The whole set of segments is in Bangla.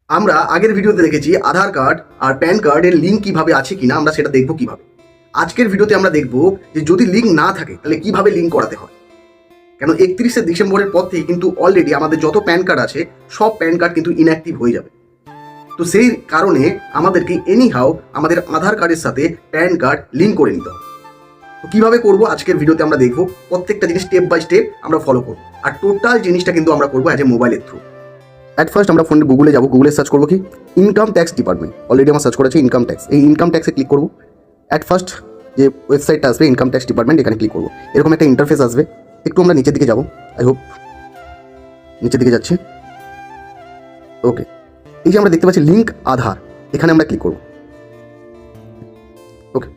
আমরা আগের ভিডিওতে দেখেছি আধার কার্ড আর প্যান কার্ডের লিঙ্ক কিভাবে আছে কিনা আমরা সেটা দেখব কিভাবে। আজকের ভিডিওতে আমরা দেখব যে যদি লিঙ্ক না থাকে তাহলে কিভাবে লিঙ্ক করাতে হয়। কেন 31শে ডিসেম্বরের পর থেকে কিন্তু অলরেডি আমাদের যত প্যান কার্ড আছে সব প্যান কার্ড কিন্তু ইনঅ্যাক্টিভ হয়ে যাবে। তো সেই কারণে আমাদেরকে এনিহাও আমাদের আধার কার্ডের সাথে প্যান কার্ড লিঙ্ক করে নিতে হবে। তো কীভাবে করবো আজকের ভিডিওতে আমরা দেখব, প্রত্যেকটা জিনিস স্টেপ বাই স্টেপ আমরা ফলো করবো, আর টোটাল জিনিসটা কিন্তু আমরা করবো অ্যাজ এ মোবাইলের থ্রু। অ্যাট ফার্স্ট আমরা ফোনে গুগলে যাবো, গুগলে সার্চ করবো কি ইনকাম ট্যাক্স ডিপার্টমেন্ট। অলরেডি আমার সার্চ করেছি ইনকাম ট্যাক্স, এই ইনকাম ট্যাক্সে ক্লিক করবো। অ্যাট ফার্স্ট যে ওয়েবসাইটটা আসবে ইনকাম ট্যাক্স ডিপার্টমেন্ট, এখানে ক্লিক করবো। এরকম একটা ইন্টারফেস আসবে, একটু আমরা নিচের দিকে যাবো, আই হোপ নিচের দিকে যাচ্ছি। ওকে, এই যে আমরা দেখতে পাচ্ছি লিঙ্ক আধার, এখানে আমরা ক্লিক করবো। ওকে,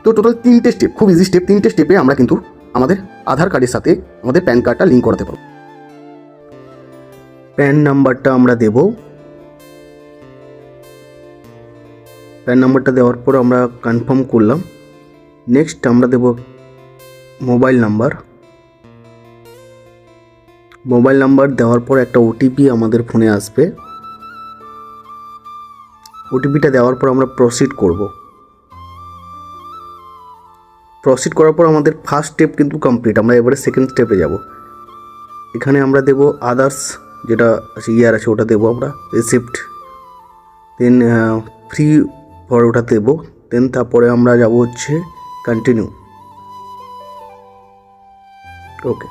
তো টোটাল 3টে স্টেপ, খুব ইজি স্টেপ। 3টে স্টেপে আমরা কিন্তু আমাদের আধার কার্ডের সাথে আমাদের প্যান কার্ডটা লিঙ্ক করাতে পারবো। প্যান নাম্বারটা আমরা দেব, প্যান নাম্বারটা দেওয়ার পর আমরা কনফার্ম করলাম। নেক্সট আমরা দেব মোবাইল নাম্বার। মোবাইল নাম্বার দেওয়ার পর একটা ওটিপি আমাদের ফোনে আসবে। ওটিপিটা দেওয়ার পর আমরা প্রসিড করব। প্রসিড করার পর আমাদের ফার্স্ট স্টেপ কিন্তু কমপ্লিট। আমরা এবারে সেকেন্ড স্টেপে যাব। এখানে আমরা দেব আদার্স, যেটা ইয়ার আছে ওটা দেবো আমরা, রিসিপ্ট, দেন ফ্রি ফর ওটা দেবো। দেন তারপরে আমরা যাব হচ্ছে কন্টিনিউ। ওকে,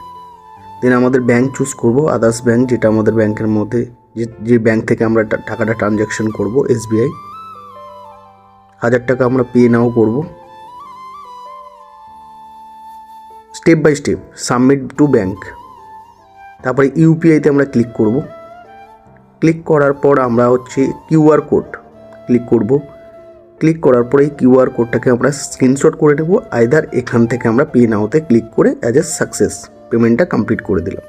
দেন আমাদের ব্যাংক চুজ করব, আদার্স ব্যাংক, যেটা আমাদের ব্যাংকের মধ্যে যে ব্যাংক থেকে আমরা টাকাটা ট্রানজ্যাকশন করব, SBI। 1000 টাকা আমরা পে নাও করব। Step by step submit to bank. তারপরে ইউপিআইতে আমরা ক্লিক করব। ক্লিক করার পর আমরা হচ্ছে QR কোড ক্লিক করব। ক্লিক করার পরে এই QR কোডটাকে আমরা স্ক্রিনশট করে নেব। আইদার এখান থেকে আমরা পে নাওতে ক্লিক করে অ্যাজ এ সাকসেস পেমেন্টটা কমপ্লিট করে দিলাম।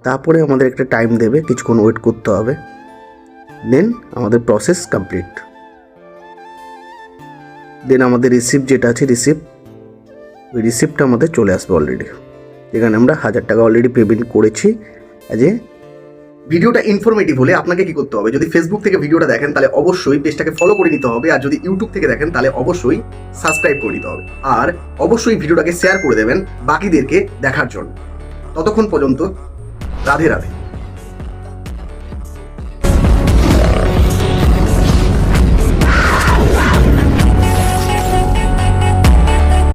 তারপরে আমাদের একটা টাইম দেবে, কিছুক্ষণ ওয়েট করতে হবে। দেন আমাদের প্রসেস কমপ্লিট। দেন আমাদের রিসিপ্ট যেটা আছে, ওই রিসিপ্টটা আমাদের চলে আসবে অলরেডি, যেখানে আমরা 1000 টাকা অলরেডি পেমেন্ট করেছি। অ্যাজ এ ভিডিওটা ইনফরমেটিভ হলে আপনাকে কি করতে হবে, যদি ফেসবুক থেকে ভিডিওটা দেখেন তাহলে অবশ্যই পেজটাকে ফলো করে নিতে হবে, আর যদি ইউটিউব থেকে দেখেন তাহলে অবশ্যই সাবস্ক্রাইব করে নিতে হবে, আর অবশ্যই ভিডিওটাকে শেয়ার করে দেবেন বাকিদেরকে দেখার জন্য। ততক্ষণ পর্যন্ত রাধে রাধে।